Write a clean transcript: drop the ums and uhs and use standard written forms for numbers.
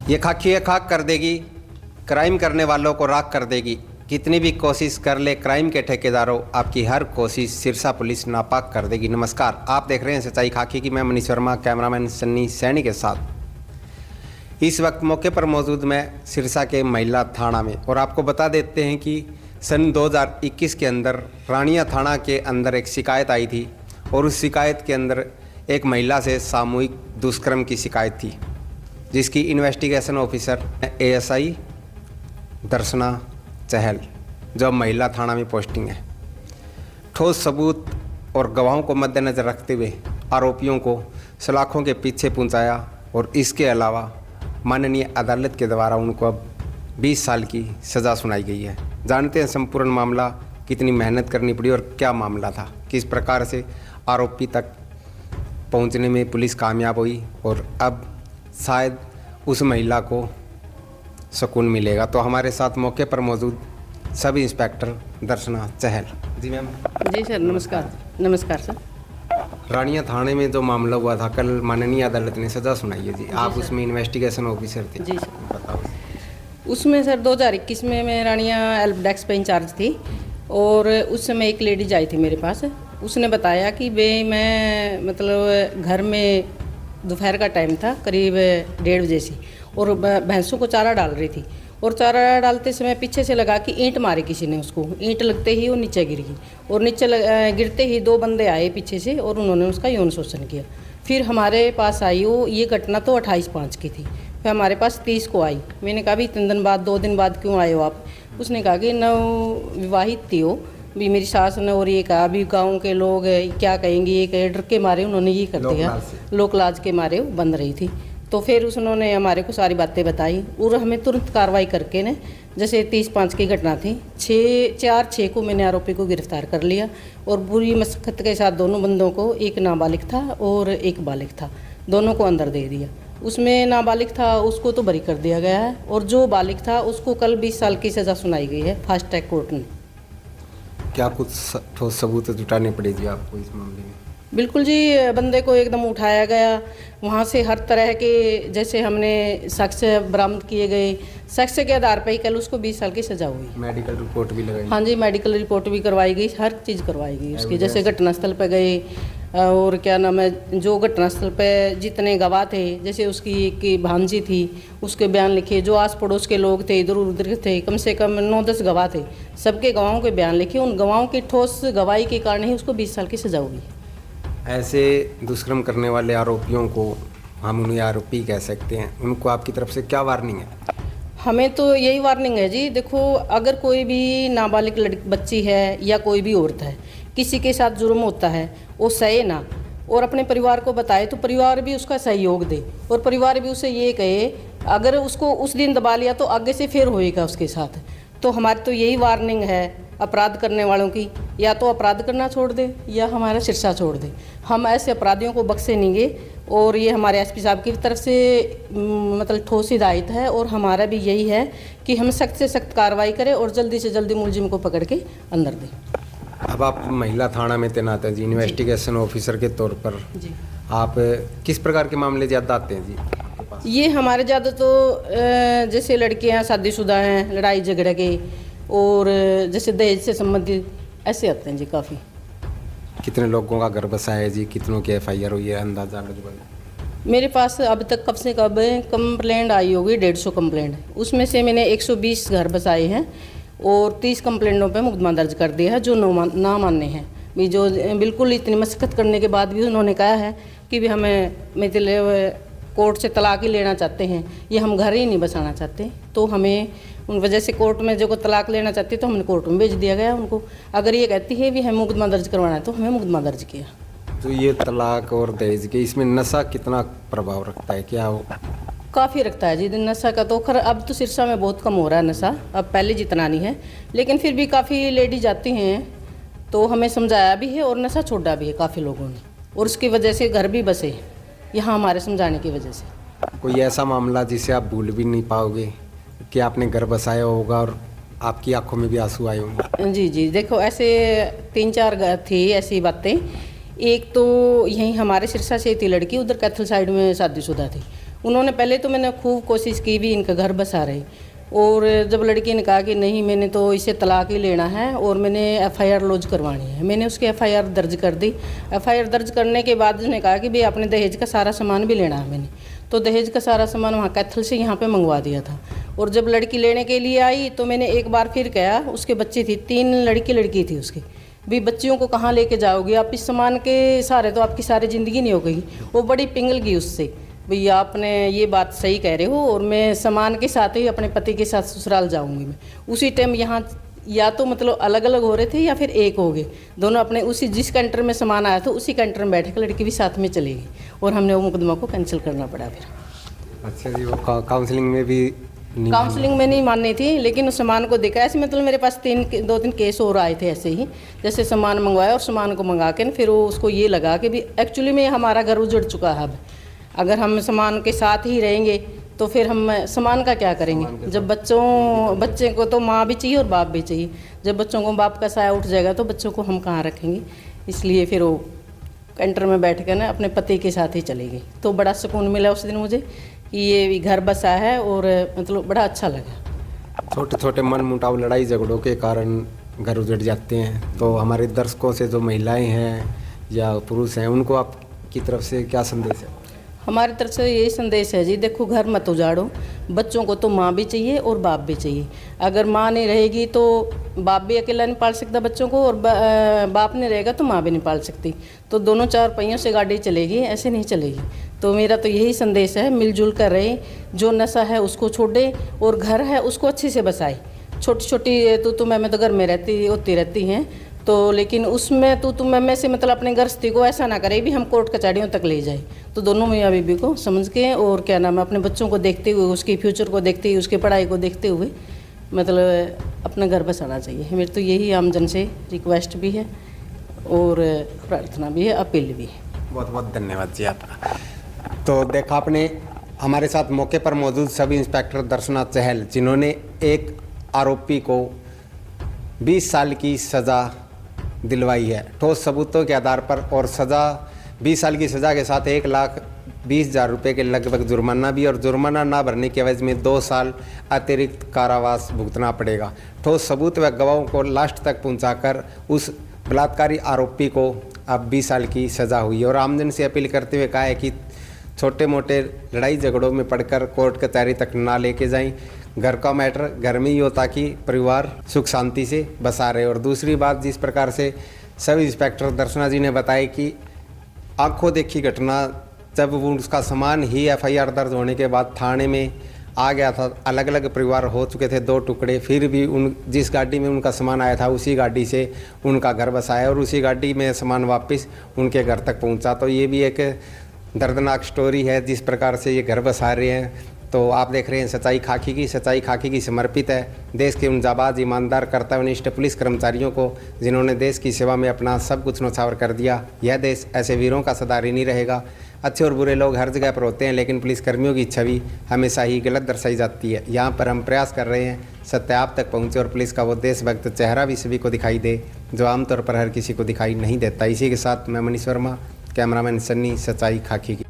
ये खाकी खाक कर देगी, क्राइम करने वालों को राख कर देगी। कितनी भी कोशिश कर ले क्राइम के ठेकेदारों, आपकी हर कोशिश सिरसा पुलिस नापाक कर देगी। नमस्कार, आप देख रहे हैं सच्चाई खाकी की। मैं मनीष वर्मा, कैमरामैन सन्नी सैनी के साथ। इस वक्त मौके पर मौजूद मैं सिरसा के महिला थाना में, और आपको बता देते हैं कि सन 2021 के अंदर रानिया थाना के अंदर एक शिकायत आई थी, और उस शिकायत के अंदर एक महिला से सामूहिक दुष्कर्म की शिकायत थी, जिसकी इन्वेस्टिगेशन ऑफिसर ASI दर्शना चहल, जो महिला थाना में पोस्टिंग है, ठोस सबूत और गवाहों को मद्देनजर रखते हुए आरोपियों को सलाखों के पीछे पहुंचाया, और इसके अलावा माननीय अदालत के द्वारा उनको अब 20 साल की सज़ा सुनाई गई है। जानते हैं संपूर्ण मामला, कितनी मेहनत करनी पड़ी और क्या मामला था, किस प्रकार से आरोपी तक पहुंचने में पुलिस कामयाब हुई, और अब शायद उस महिला को सुकून मिलेगा। तो हमारे साथ मौके पर मौजूद सब इंस्पेक्टर दर्शना चहल जी। मैम जी सर, नमस्कार। नमस्कार सर। रानिया थाने में जो मामला हुआ था, कल माननीय अदालत ने सज़ा सुनाई है जी, आप उसमें इन्वेस्टिगेशन ऑफिसर थे। जी सर, बताओ। उसमें सर 2021 में मैं रानिया हेल्प डेस्क पे इंचार्ज थी, और उस समय एक लेडीज आई थी मेरे पास। उसने बताया कि मैं मतलब घर में दोपहर का टाइम था, करीब 1:30 बजे से, और भैंसों को चारा डाल रही थी, और चारा डालते समय पीछे से लगा कि ईंट मारी किसी ने उसको। ईंट लगते ही वो नीचे गिर गई, और नीचे गिरते ही 2 बंदे आए पीछे से, और उन्होंने उसका यौन शोषण किया। फिर हमारे पास आई वो, ये घटना तो 28/5 की थी। फिर हमारे पास 30 को आई। मैंने कहा भी 3 दिन बाद 2 दिन बाद क्यों आए हो आप? उसने कहा कि नवविवाहित थी हो भी, मेरी सास ने, और ये कहा भी गाँव के लोग क्या कहेंगे, ये कहे डर के मारे उन्होंने ये कर दिया, लोक लाज के मारे वो बंद रही थी। तो फिर उन्होंने हमारे को सारी बातें बताई, और हमें तुरंत कार्रवाई करके ने, जैसे 30/5 की घटना थी, 4/6 को मैंने आरोपी को गिरफ्तार कर लिया, और बुरी मशक्कत के साथ दोनों बंदों को, एक नाबालिग था और एक बालिग था, दोनों को अंदर दे दिया। उसमें नाबालिग था उसको तो बरी कर दिया गया है, और जो बालिग था उसको कल 20 साल की सज़ा सुनाई गई है फास्ट ट्रैक कोर्ट ने। क्या कुछ ठोस सबूत जुटाने पड़ेगी आपको इस मामले में? बिल्कुल जी, बंदे को एकदम उठाया गया वहाँ से, हर तरह के जैसे हमने शख्स बरामद किए गए, शख्स के आधार पर ही कल उसको 20 साल की सज़ा हुई। मेडिकल रिपोर्ट भी लगाई? हाँ जी, मेडिकल रिपोर्ट भी करवाई गई, हर चीज़ करवाई गई उसकी। जैसे घटनास्थल पर गए, और क्या नाम है, जो घटनास्थल पे जितने गवाह थे, जैसे उसकी एक भांजी थी, उसके बयान लिखे, जो आस पड़ोस के लोग थे, इधर उधर थे, कम से कम 9-10 गवाह थे, सबके गवाहों के बयान लिखे। उन गवाहों की ठोस गवाही के कारण ही उसको 20 साल की सज़ा हुई। ऐसे दुष्कर्म करने वाले आरोपियों को हम उन्हें आरोपी कह सकते हैं, उनको आपकी तरफ से क्या वार्निंग है? हमें तो यही वार्निंग है जी, देखो अगर कोई भी नाबालिग बच्ची है या कोई भी औरत है, किसी के साथ जुर्म होता है, वो सहे ना, और अपने परिवार को बताए, तो परिवार भी उसका सहयोग दे, और परिवार भी उसे ये कहे, अगर उसको उस दिन दबा लिया तो आगे से फिर होएगा उसके साथ। तो हमारी तो यही वार्निंग है अपराध करने वालों की, या तो अपराध करना छोड़ दे या हमारा सिरसा छोड़ दे। हम ऐसे अपराधियों को बख्शे नहीं, और ये हमारे SP साहब की तरफ से मतलब ठोस हिदायत है, और हमारा भी यही है कि हम सख्त से सख्त कार्रवाई करें और जल्दी से जल्दी मुलजिम को पकड़ के अंदर दें। अब आप महिला थाना में तैनात हैं जी, इन्वेस्टिगेशन ऑफिसर के तौर पर जी, आप किस प्रकार के मामले ज़्यादा आते हैं जी? ये हमारे ज़्यादा तो जैसे लड़कियां शादीशुदा हैं, लड़ाई झगड़े के, और जैसे दहेज से संबंधित ऐसे आते हैं जी काफ़ी। कितने लोगों का घर बसा है जी, कितनों की FIR हुई है अंदाजा लगभग? मेरे पास अब तक कब से कब कंप्लेंट आई होगी, 150 कंप्लेंट। उसमें से मैंने 120 घर बसाए हैं, और 30 कंप्लेंटों पे मुकदमा दर्ज कर दिया है, जो ना मानने हैं भी, जो बिल्कुल इतनी मशक्कत करने के बाद भी उन्होंने कहा है कि भी हमें मतलब कोर्ट से तलाक ही लेना चाहते हैं, ये हम घर ही नहीं बसाना चाहते। तो हमें उन वजह से कोर्ट में जो को तलाक लेना चाहती है, तो हमने कोर्ट में भेज दिया गया उनको। अगर ये कहती है भी हमें मुकदमा दर्ज करवाना है, तो हमें मुकदमा दर्ज किया। तो ये तलाक और दहेज के, इसमें नशा कितना प्रभाव रखता है, क्या वो? काफ़ी रखता है जी नशा का, तो खैर अब तो सिरसा में बहुत कम हो रहा है नशा, अब पहले जितना नहीं है, लेकिन फिर भी काफ़ी लेडीज आती हैं, तो हमें समझाया भी है और नशा छोड़ा भी है काफ़ी लोगों ने, और उसकी वजह से घर भी बसे यहाँ हमारे समझाने की वजह से। कोई ऐसा मामला जिसे आप भूल भी नहीं पाओगे कि आपने घर बसाया होगा और आपकी आंखों में भी आंसू आए होंगे? जी जी, देखो ऐसे 3-4 थी ऐसी बातें। एक तो यहीं हमारे सिरसा से थी लड़की, उधर कैथल साइड में शादीशुदा थी, उन्होंने पहले तो मैंने खूब कोशिश की भी इनका घर बसा रहे, और जब लड़की ने कहा कि नहीं मैंने तो इसे तलाक ही लेना है और मैंने एफआईआर लॉन्च करवानी है, मैंने उसकी एफआईआर दर्ज कर दी। एफआईआर दर्ज करने के बाद उसने कहा कि भाई आपने दहेज का सारा सामान भी लेना है। मैंने तो दहेज का सारा सामान वहाँ कैथल से यहाँ पे मंगवा दिया था। और जब लड़की लेने के लिए आई तो मैंने एक बार फिर कहा, उसके बच्ची थी, 3 लड़की थी उसकी, भी बच्चियों को कहाँ लेके जाओगी आप, इस सामान के सहारे तो आपकी सारी ज़िंदगी नहीं हो गई। वो बड़ी पिंगल गई उससे, भैया आपने ये बात सही कह रहे हो और मैं सामान के साथ ही अपने पति के साथ ससुराल जाऊंगी। मैं उसी टाइम यहाँ या तो मतलब अलग अलग हो रहे थे या फिर एक हो गए, दोनों अपने उसी जिस कैंटर में सामान आया था उसी कैंटर में बैठ कर लड़की भी साथ में चली गई और हमने वो मुकदमा को कैंसिल करना पड़ा फिर। अच्छा जी, वो काउंसलिंग में भी काउंसलिंग में नहीं माननी थी, लेकिन उस सामान को देखा ऐसे, मतलब मेरे पास 2-3 केस और आए थे ऐसे ही, जैसे सामान मंगवाया और सामान को मंगा के फिर वो उसको ये लगा कि भी एक्चुअली में हमारा घर उजड़ चुका है। अब अगर हम सामान के साथ ही रहेंगे तो फिर हम सामान का क्या करेंगे, जब बच्चे को तो माँ भी चाहिए और बाप भी चाहिए, जब बच्चों को बाप का साया उठ जाएगा तो बच्चों को हम कहाँ रखेंगे। इसलिए फिर वो कैंटर में बैठ कर ना अपने पति के साथ ही चली गई। तो बड़ा सुकून मिला उस दिन मुझे कि ये घर बसा है और मतलब बड़ा अच्छा लगा। छोटे छोटे मन मुटाव लड़ाई झगड़ों के कारण घर उजड़ जाते हैं, तो हमारे दर्शकों से जो महिलाएं हैं या पुरुष हैं उनको आपकी तरफ से क्या संदेश है? हमारी तरफ से यही संदेश है जी, देखो घर मत उजाड़ो, बच्चों को तो माँ भी चाहिए और बाप भी चाहिए। अगर माँ नहीं रहेगी तो बाप भी अकेला नहीं पाल सकता बच्चों को, और बाप नहीं रहेगा तो माँ भी नहीं पाल सकती। तो दोनों 4 पहियों से गाड़ी चलेगी, ऐसे नहीं चलेगी। तो मेरा तो यही संदेश है, मिलजुल कर रहे, जो नशा है उसको छोड़े और घर है उसको अच्छे से बसाए। छोटी छोटी तो मैं तो घर में होती रहती हैं, तो लेकिन उसमें तो मैं से मतलब अपने गृहस्थी को ऐसा ना करे भी हम कोर्ट कचहरियों तक ले जाए। तो दोनों मियाँ बीबी को समझ के और क्या नाम है अपने बच्चों को देखते हुए, उसके फ्यूचर को देखते हुए, उसकी पढ़ाई को देखते हुए मतलब अपना घर बसाना चाहिए। मेरी तो यही आम जन से रिक्वेस्ट भी है और प्रार्थना भी है, अपील भी है। बहुत बहुत धन्यवाद जी आपका। तो देखा आपने, हमारे साथ मौके पर मौजूद सब इंस्पेक्टर दर्शना चहल, जिन्होंने एक आरोपी को 20 साल की सज़ा दिलवाई है ठोस सबूतों के आधार पर, और सज़ा 20 साल की सज़ा के साथ 1,20,000 रुपये के लगभग जुर्माना भी, और जुर्माना ना भरने की एवज में 2 साल अतिरिक्त कारावास भुगतना पड़ेगा। ठोस सबूत व गवाहों को लास्ट तक पहुंचाकर उस बलात्कारी आरोपी को अब 20 साल की सज़ा हुई है। और आमजन से अपील करते हुए कहा है कि छोटे मोटे लड़ाई झगड़ों में पड़कर कोर्ट कचहरी तक ना लेके जाएं, घर का मैटर घर में ही हो ताकि परिवार सुख शांति से बसा रहे। और दूसरी बात, जिस प्रकार से सब इंस्पेक्टर दर्शना जी ने बताया कि आंखों देखी घटना, जब वो उसका सामान ही एफआईआर दर्ज होने के बाद थाने में आ गया था, अलग अलग परिवार हो चुके थे 2 टुकड़े, फिर भी उन जिस गाड़ी में उनका सामान आया था उसी गाड़ी से उनका घर बसाया और उसी गाड़ी में सामान वापस उनके घर तक पहुंचा। तो ये भी एक दर्दनाक स्टोरी है जिस प्रकार से ये घर बसा रहे हैं। तो आप देख रहे हैं सच्चाई खाकी की। सच्चाई खाकी की समर्पित है देश के उन जाबाज, ईमानदार, कर्तव्यनिष्ठ पुलिस कर्मचारियों को जिन्होंने देश की सेवा में अपना सब कुछ न्यौछावर कर दिया। यह देश ऐसे वीरों का सदा ऋणी रहेगा। अच्छे और बुरे लोग हर जगह पर होते हैं, लेकिन पुलिसकर्मियों की छवि हमेशा ही गलत दर्शाई जाती है। यहाँ पर हम प्रयास कर रहे हैं सत्य आप तक पहुँचे और पुलिस का वो देशभक्त चेहरा भी सभी को दिखाई दे जो आमतौर पर हर किसी को दिखाई नहीं देता। इसी के साथ मैं मनीष वर्मा, कैमरामैन सन्नी, सच्चाई खाकी की।